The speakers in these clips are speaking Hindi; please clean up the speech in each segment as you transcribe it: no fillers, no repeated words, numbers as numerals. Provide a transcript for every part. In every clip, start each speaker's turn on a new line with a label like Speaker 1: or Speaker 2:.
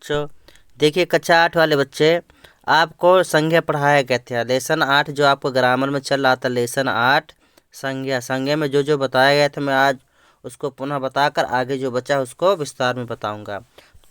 Speaker 1: बच्चों, देखिए कक्षा 8 वाले बच्चे, आपको संज्ञा पढ़ाया गया था। लेसन 8 जो आपको ग्रामर में चल रहा था, लेसन 8 संज्ञा में जो जो बताया गया था, मैं आज उसको पुनः बताकर आगे जो बचा है उसको विस्तार में बताऊंगा।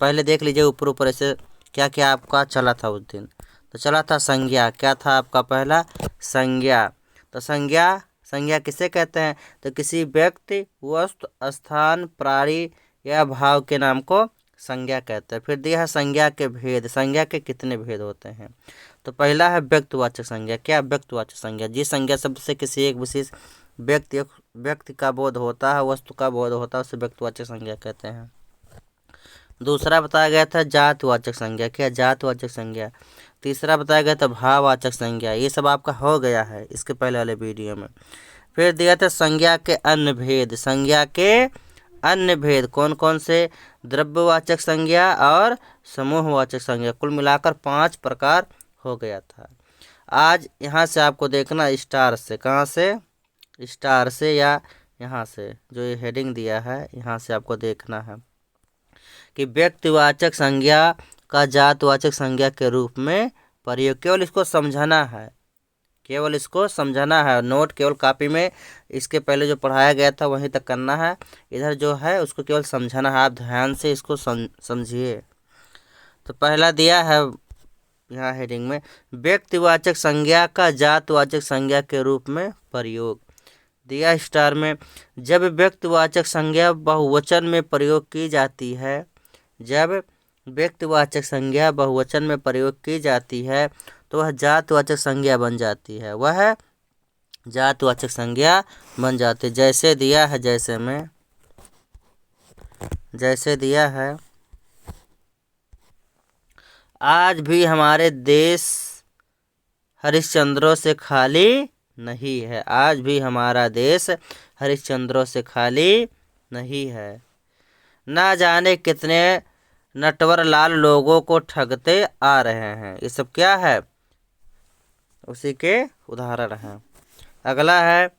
Speaker 1: पहले देख लीजिए ऊपर ऊपर ऐसे क्या क्या आपका चला था उस दिन। तो चला था संज्ञा, क्या था आपका पहला? संज्ञा। तो संज्ञा किसे कहते हैं? तो किसी व्यक्ति, वस्तु, स्थान, प्राणी या भाव के नाम को संज्ञा कहते हैं। फिर दिया है संज्ञा के भेद। संज्ञा के कितने भेद होते हैं? तो पहला है व्यक्तिवाचक संज्ञा। क्या व्यक्तिवाचक संज्ञा? जिस संज्ञा शब्द से किसी एक विशेष व्यक्ति का बोध होता है, वस्तु का बोध होता है, उसे व्यक्तिवाचक संज्ञा कहते हैं। दूसरा बताया गया था जातवाचक संज्ञा। क्या? जातवाचक संज्ञा। तीसरा बताया गया था भाववाचक संज्ञा। ये सब आपका हो गया है इसके पहले वाले वीडियो में। फिर दिया था संज्ञा के अन्य भेद। संज्ञा के अन्य भेद कौन कौन से? द्रव्यवाचक संज्ञा और समूहवाचक संज्ञा। कुल मिलाकर 5 प्रकार हो गया था। आज यहाँ से आपको देखना स्टार से, कहाँ से? स्टार से या यहाँ से जो ये हेडिंग दिया है यहाँ से आपको देखना है कि व्यक्तिवाचक संज्ञा का जातवाचक संज्ञा के रूप में प्रयोग। केवल इसको समझाना है, केवल इसको समझाना है। नोट केवल कॉपी में इसके पहले जो पढ़ाया गया था वहीं तक करना है। इधर जो है उसको केवल समझाना है। आप ध्यान से इसको समझिए। तो पहला दिया है यहाँ हेडिंग में, व्यक्तिवाचक संज्ञा का जातवाचक संज्ञा के रूप में प्रयोग। दिया स्टार में, जब व्यक्तिवाचक संज्ञा बहुवचन में प्रयोग की जाती है, जब व्यक्तिवाचक संज्ञा बहुवचन में प्रयोग की जाती है तो वह जातवाचक संज्ञा बन जाती है। वह जातवाचक संज्ञा बन जाती है। जैसे दिया है, जैसे दिया है, आज भी हमारे देश हरिश्चंद्रों से खाली नहीं है। आज भी हमारा देश हरिश्चंद्रों से खाली नहीं है। ना जाने कितने नटवर लाल लोगों को ठगते आ रहे हैं। ये सब क्या है? उसी के उदाहरण हैं। अगला है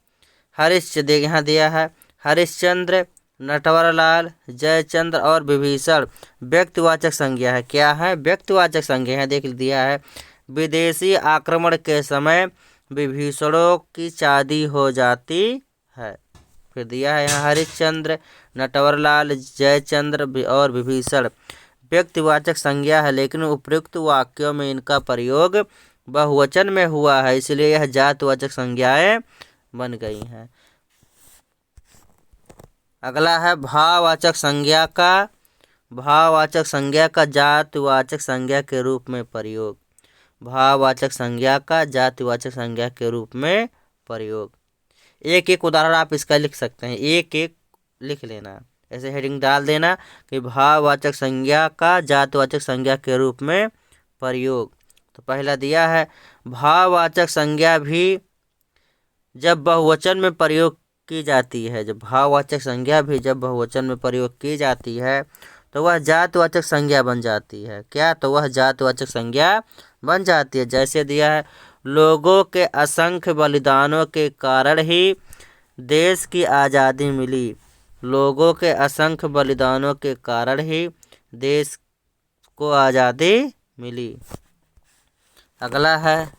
Speaker 1: हरिश्चंद्र। यहाँ दिया है हरिश्चंद्र, नटवरलाल, जयचंद्र और विभीषण व्यक्तिवाचक संज्ञा है। क्या है? व्यक्तिवाचक संज्ञा है। देख दिया है, विदेशी आक्रमण के समय विभीषणों की शादी हो जाती है। फिर दिया है यहाँ हरिश्चंद्र, नटवरलाल, जयचंद्र और विभीषण व्यक्तिवाचक संज्ञा है, लेकिन उपयुक्त वाक्यों में इनका प्रयोग बहुवचन में हुआ है, इसलिए यह जातवाचक संज्ञाएं बन गई हैं। अगला है भाववाचक संज्ञा का जातवाचक संज्ञा के रूप में प्रयोग। भाववाचक संज्ञा का जातवाचक संज्ञा के रूप में प्रयोग। एक एक उदाहरण आप इसका लिख सकते हैं, एक एक लिख लेना, ऐसे हेडिंग डाल देना कि भाववाचक संज्ञा का जातवाचक संज्ञा के रूप में प्रयोग। तो पहला दिया है, भाववाचक संज्ञा भी जब बहुवचन में प्रयोग की जाती है, जब भाववाचक संज्ञा भी जब बहुवचन में प्रयोग की जाती है तो वह जातवाचक संज्ञा बन जाती है। क्या? तो वह जातवाचक संज्ञा बन जाती है। जैसे दिया है, लोगों के असंख्य बलिदानों के कारण ही देश की आज़ादी मिली। लोगों के असंख्य बलिदानों के कारण ही देश को आज़ादी मिली। अगला है,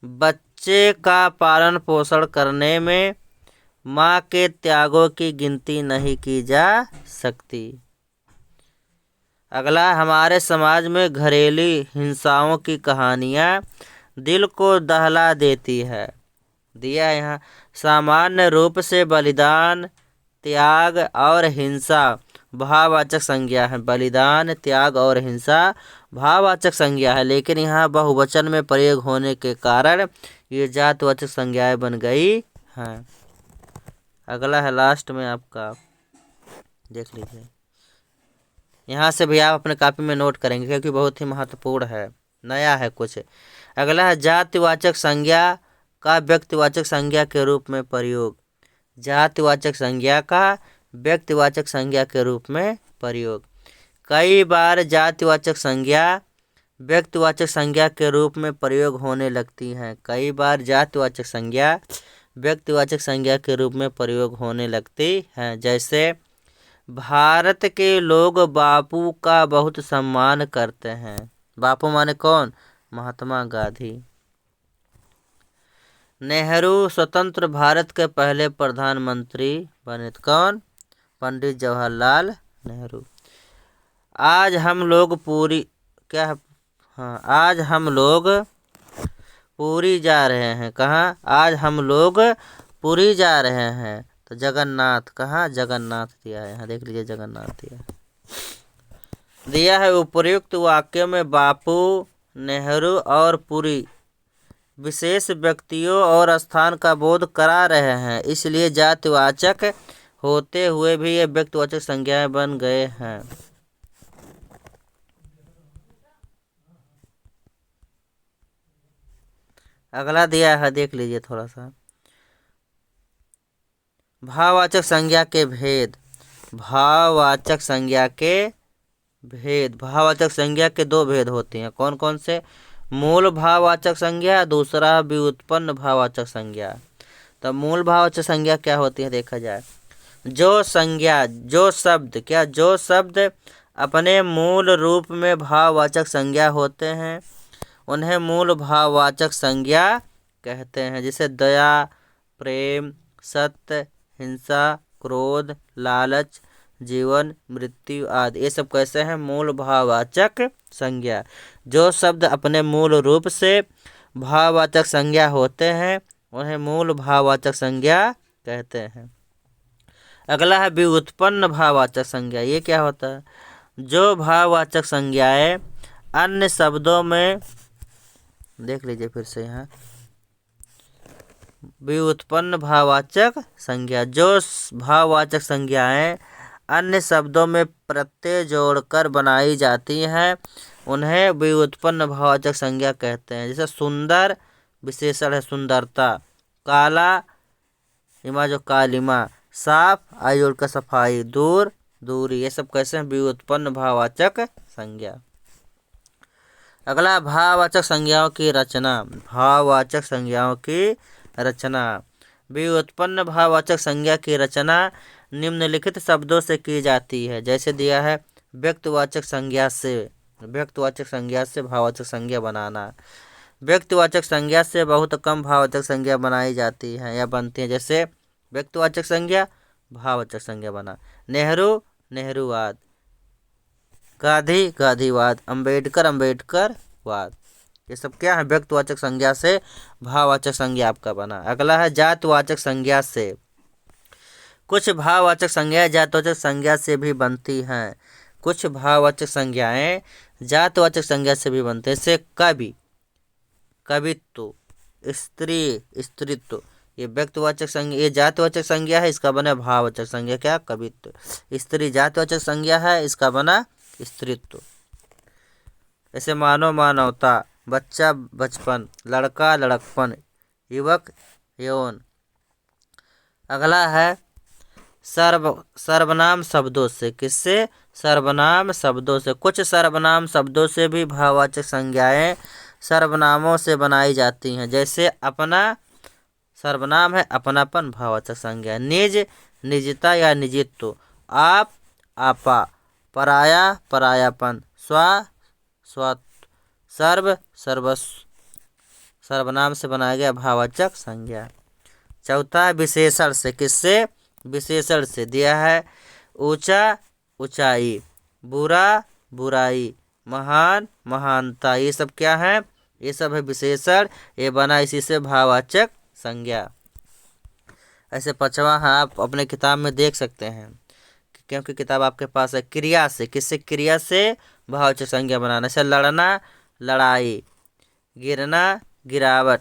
Speaker 1: बच्चे का पालन पोषण करने में माँ के त्यागों की गिनती नहीं की जा सकती। अगला, हमारे समाज में घरेलू हिंसाओं की कहानियाँ दिल को दहला देती है। दिया है यहाँ, सामान्य रूप से बलिदान, त्याग और हिंसा भाववाचक संज्ञा है। बलिदान, त्याग और हिंसा भाववाचक संज्ञा है, लेकिन यहाँ बहुवचन में प्रयोग होने के कारण ये जातवाचक संज्ञाएं बन गई हैं। अगला है लास्ट में आपका, देख लीजिए, यहाँ से भी आप अपने कॉपी में नोट करेंगे क्योंकि बहुत ही महत्वपूर्ण है, नया है कुछ। अगला है जातिवाचक संज्ञा का व्यक्तिवाचक संज्ञा के रूप में प्रयोग। जातिवाचक संज्ञा का व्यक्तिवाचक संज्ञा के रूप में प्रयोग। कई बार जातिवाचक संज्ञा व्यक्तिवाचक संज्ञा के रूप में प्रयोग होने लगती हैं। कई बार जातिवाचक संज्ञा व्यक्तिवाचक संज्ञा के रूप में प्रयोग होने लगती हैं। जैसे भारत के लोग बापू का बहुत सम्मान करते हैं। बापू माने कौन? महात्मा गांधी। नेहरू स्वतंत्र भारत के पहले प्रधानमंत्री बने थे। कौन? पंडित जवाहरलाल नेहरू। आज हम लोग पूरी क्या है? हाँ, आज हम लोग पूरी जा रहे हैं। कहाँ? आज हम लोग पूरी जा रहे हैं। तो जगन्नाथ, कहाँ? जगन्नाथ दिया है, यहाँ देख लीजिए, जगन्नाथ दिया है। उपर्युक्त वाक्य में बापू, नेहरू और पुरी विशेष व्यक्तियों और स्थान का बोध करा रहे हैं, इसलिए जातिवाचक होते हुए भी ये व्यक्तिवाचक संज्ञाएं बन गए हैं। अगला दिया है, देख लीजिए थोड़ा सा। भाववाचक संज्ञा के भेद। भाववाचक संज्ञा के भेद। भाववाचक संज्ञा के दो भेद होते हैं। कौन कौन से? मूल भाववाचक संज्ञा, दूसरा व्युत्पन्न भाववाचक संज्ञा। तो मूल भाववाचक संज्ञा क्या होती है देखा जाए। जो संज्ञा, जो शब्द, क्या जो शब्द अपने मूल रूप में भाववाचक संज्ञा होते हैं उन्हें मूल भाववाचक संज्ञा कहते हैं। जैसे दया, प्रेम, सत्य, हिंसा, क्रोध, लालच, जीवन, मृत्यु आदि, ये सब कैसे हैं? मूल भाववाचक संज्ञा। जो शब्द अपने मूल रूप से भाववाचक संज्ञा होते हैं उन्हें मूल भाववाचक संज्ञा कहते हैं। अगला है व्युत्पन्न भाववाचक संज्ञा। ये क्या होता है? जो भाववाचक संज्ञाएं अन्य शब्दों में, देख लीजिए फिर से यहाँ, व्युत्पन्न भाववाचक संज्ञा। जो भाववाचक संज्ञाएं अन्य शब्दों में प्रत्यय जोड़कर बनाई जाती हैं उन्हें व्युत्पन्न भाववाचक संज्ञा कहते हैं। जैसे सुंदर विशेषण है सुंदरता, काला इमा जो कालिमा, साफ आई जोड़ का सफाई, दूर दूरी, ये सब कैसे हैं? व्युत्पन्न भाववाचक संज्ञा। अगला भाववाचक संज्ञाओं की रचना। भाववाचक संज्ञाओं की रचना। व्युत्पन्न भाववाचक संज्ञा की रचना निम्नलिखित शब्दों से की जाती है। जैसे दिया है, व्यक्तिवाचक संज्ञा से। व्यक्तिवाचक संज्ञा से भाववाचक संज्ञा बनाना। व्यक्तिवाचक संज्ञा से बहुत कम भाववाचक संज्ञा बनाई जाती है या बनती है। जैसे व्यक्तिवाचक संज्ञा, भाववाचक संज्ञा बना। नेहरू, नेहरूवाद। गांधी, गांधीवाद। अंबेडकर, अंबेडकरवाद। ये सब क्या है? व्यक्तिवाचक संज्ञा से भाववाचक संज्ञा आपका बना। अगला है जातवाचक संज्ञा से। कुछ भाववाचक संज्ञाएं जातवाचक संज्ञा से भी बनती हैं। कुछ भाववाचक संज्ञाएं जातवाचक संज्ञा से भी बनते हैं। जैसे कवि, कवित्व, स्त्री, स्त्रीत्व, ये व्यक्तिवाचक संज्ञा, ये जातवाचक संज्ञा है, इसका बना भाववाचक संज्ञा क्या? कवित्व। स्त्री जातवाचक संज्ञा है, इसका बना स्त्रीत्व। ऐसे मानव, मानवता, बच्चा, बचपन, लड़का, लड़कपन, युवक, यौवन। अगला है सर्वनाम शब्दों से। किससे? सर्वनाम शब्दों से। कुछ सर्वनाम शब्दों से भी भाववाचक संज्ञाएं सर्वनामों से बनाई जाती हैं। जैसे अपना सर्वनाम है, अपनापन भाववाचक संज्ञा। निज, निजता या निजित्व। आप, आपा। पराया, परायापन। स्वा, स्वत्व। सर्व, सर्वस्व, सर्वनाम से बनाया गया भाववाचक संज्ञा। चौथा विशेषण से। किससे? विशेषण से। दिया है ऊंचा, ऊंचाई, बुरा, बुराई, महान, महानता, ये सब क्या है? ये सब है विशेषण। ये बना इसी से भाववाचक संज्ञा। ऐसे पांचवा है, आप अपने किताब में देख सकते हैं क्योंकि किताब आपके पास है। क्रिया से। किससे? क्रिया से भाववाचक संज्ञा बनाना। जैसे लड़ना, लड़ाई, गिरना, गिरावट,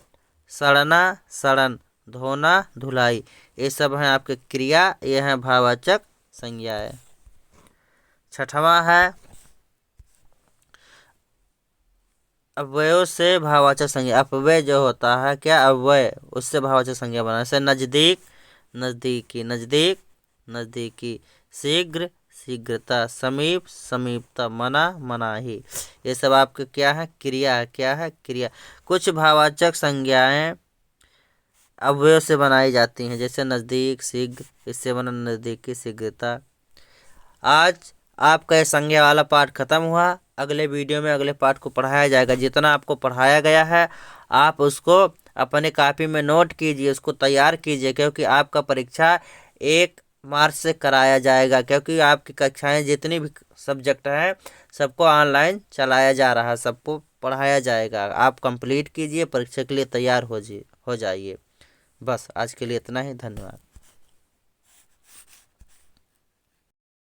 Speaker 1: सड़ना, सड़न, धोना, धुलाई, ये सब हैं आपके क्रिया, ये हैं भाववाचक संज्ञाएं। छठवां है अव्ययों से भाववाचक संज्ञा। अपव्यय जो होता है क्या? अव्यय, उससे भाववाचक संज्ञा बनाना। जैसे नजदीक, नजदीकी, नजदीक, नजदीकी, शीघ्र, शीघ्रता, समीप, समीपता, मना, मनाही, ये सब आपके क्या है? क्रिया है। क्या है? क्रिया। कुछ भाववाचक संज्ञाएं अव्ययों से बनाई जाती हैं। जैसे नजदीक, शीघ्र, इससे बना नजदीकी, शीघ्रता। आज आपका ये संज्ञा वाला पाठ खत्म हुआ। अगले वीडियो में अगले पाठ को पढ़ाया जाएगा। जितना आपको पढ़ाया गया है आप उसको अपने कॉपी में नोट कीजिए, उसको तैयार कीजिए, क्योंकि आपका परीक्षा 1 मार्च से कराया जाएगा। क्योंकि आपकी कक्षाएं जितनी भी सब्जेक्ट हैं सबको ऑनलाइन चलाया जा रहा है, सबको पढ़ाया जाएगा। आप कंप्लीट कीजिए, परीक्षा के लिए तैयार हो जाइए। बस आज के लिए इतना ही। धन्यवाद।